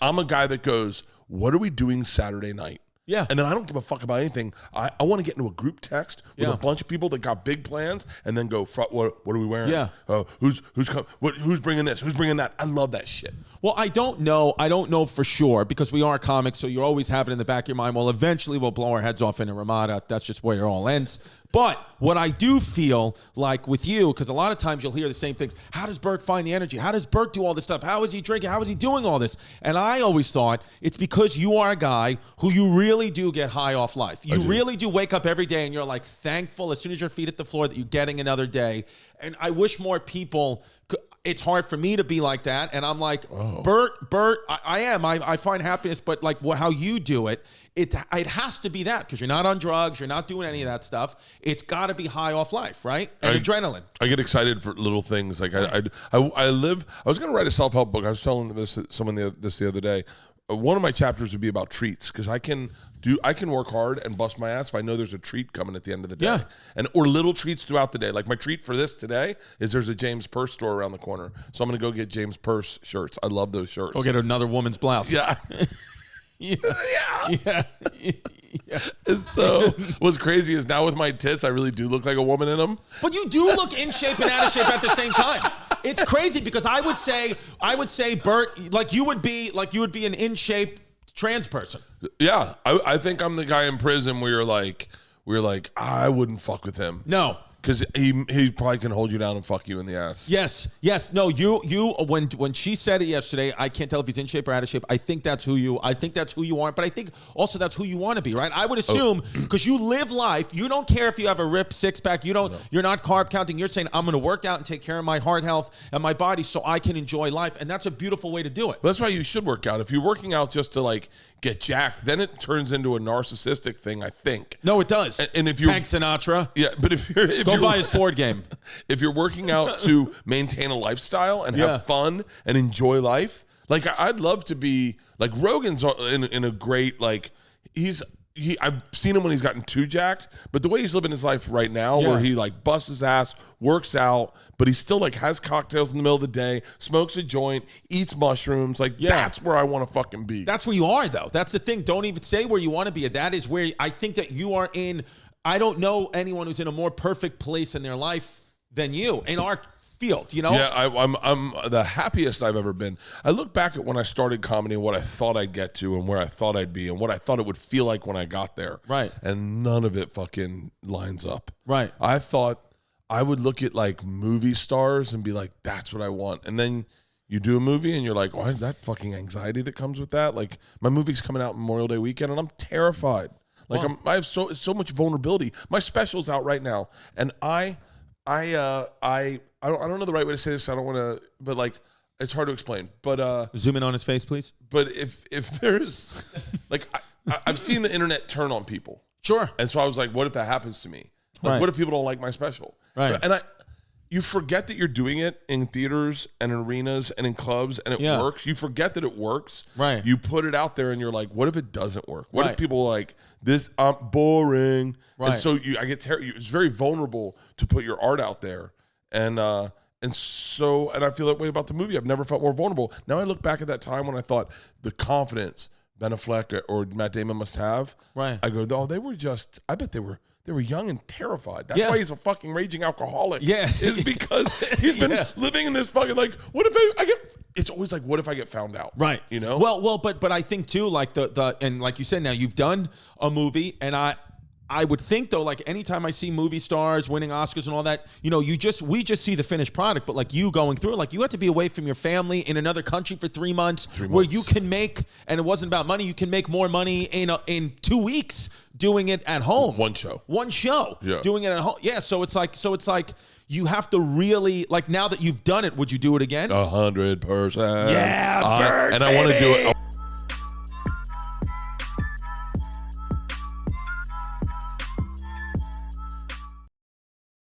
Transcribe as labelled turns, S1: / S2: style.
S1: I'm a guy that goes, what are we doing Saturday night?
S2: Yeah.
S1: And then I don't give a fuck about anything. I want to get into a group text with a bunch of people that got big plans and then go, what are we wearing?
S2: Yeah.
S1: Who's bringing this? Who's bringing that? I love that shit.
S2: Well, I don't know for sure because we are comics, so you always have it in the back of your mind. Well, eventually we'll blow our heads off in a Ramada. That's just where it all ends. But what I do feel like with you, because a lot of times you'll hear the same things. How does Bert find the energy? How does Bert do all this stuff? How is he drinking? How is he doing all this? And I always thought it's because you are a guy who you really do get high off life. You really do wake up every day and you're like thankful as soon as your feet hit the floor that you're getting another day. And I wish more people could. It's hard for me to be like that. And I'm like, Bert, I am. I find happiness, but like how you do it, it has to be that because you're not on drugs. You're not doing any of that stuff. It's got to be high off life, right? And adrenaline.
S1: I get excited for little things. Like I was going to write a self-help book. I was telling someone this the other day. One of my chapters would be about treats because I can work hard and bust my ass if I know there's a treat coming at the end of the day. Yeah. Or little treats throughout the day. Like my treat for this today is there's a James Purse store around the corner. So I'm going to go get James Purse shirts. I love those shirts.
S2: Go get another woman's blouse.
S1: Yeah.
S2: Yeah.
S1: And so what's crazy is now with my tits, I really do look like a woman in them.
S2: But you do look in shape and out of shape at the same time. It's crazy because I would say, Bert, like you would be an in shape trans person.
S1: Yeah, I think I'm the guy in prison where you're like, I wouldn't fuck with him.
S2: No.
S1: Because he probably can hold you down and fuck you in the ass.
S2: Yes. No, you when she said it yesterday, I can't tell if he's in shape or out of shape. I think that's who you are, but I think also that's who you want to be, right? I would assume because you live life, you don't care if you have a ripped six pack, you're not carb counting. You're saying I'm going to work out and take care of my heart health and my body so I can enjoy life, and that's a beautiful way to do it.
S1: Well, that's why you should work out. If you're working out just to like get jacked, then it turns into a narcissistic thing, I think.
S2: No, it does.
S1: And if you're
S2: Tank Sinatra.
S1: Yeah, but if you're
S2: buy his board game.
S1: If you're working out to maintain a lifestyle and have fun and enjoy life, like I'd love to be like Rogan's in a great like I've seen him when he's gotten too jacked, but the way he's living his life right now, where he like busts his ass, works out, but he still like has cocktails in the middle of the day, smokes a joint, eats mushrooms. Like that's where I want to fucking be.
S2: That's where you are, though. That's the thing. Don't even say where you want to be. That is where I think that you are in. I don't know anyone who's in a more perfect place in their life than you in our field, you know?
S1: Yeah, I'm the happiest I've ever been. I look back at when I started comedy and what I thought I'd get to and where I thought I'd be and what I thought it would feel like when I got there.
S2: Right.
S1: And none of it fucking lines up.
S2: Right.
S1: I thought I would look at like movie stars and be like, that's what I want. And then you do a movie and you're like, oh, that fucking anxiety that comes with that. Like my movie's coming out Memorial Day weekend and I'm terrified. Like I have so much vulnerability. My special's out right now, and I don't know the right way to say this. I don't want to, but like it's hard to explain. But
S2: zoom in on his face, please.
S1: But if there's like I've seen the internet turn on people.
S2: Sure.
S1: And so I was like, what if that happens to me? Like, what if people don't like my special?
S2: Right.
S1: And you forget that you're doing it in theaters and in arenas and in clubs and it works. You forget that it works.
S2: Right.
S1: You put it out there and you're like, what if it doesn't work? What if people are like, this, I'm boring. Right. And so I get it's very vulnerable to put your art out there. And I feel that way about the movie. I've never felt more vulnerable. Now I look back at that time when I thought the confidence Ben Affleck or Matt Damon must have. Right. I go, oh, I bet they were young and terrified. That's why he's a fucking raging alcoholic. Yeah. Is because he's been living in this fucking like, what if I get, it's always like, what if I get found out? Right. You know?
S2: Well, but I think too, like and like you said, now you've done a movie and I would think though, like anytime I see movie stars winning Oscars and all that, you know, we just see the finished product, but like you going through it, like you had to be away from your family in another country for 3 months, where you can make, and it wasn't about money, you can make more money in 2 weeks doing it at home.
S1: One show.
S2: Yeah. Doing it at home. Yeah. So it's like you have to really, like now that you've done it, would you do it again?
S1: 100%.
S2: Yeah, Bert,
S1: and I want to do it.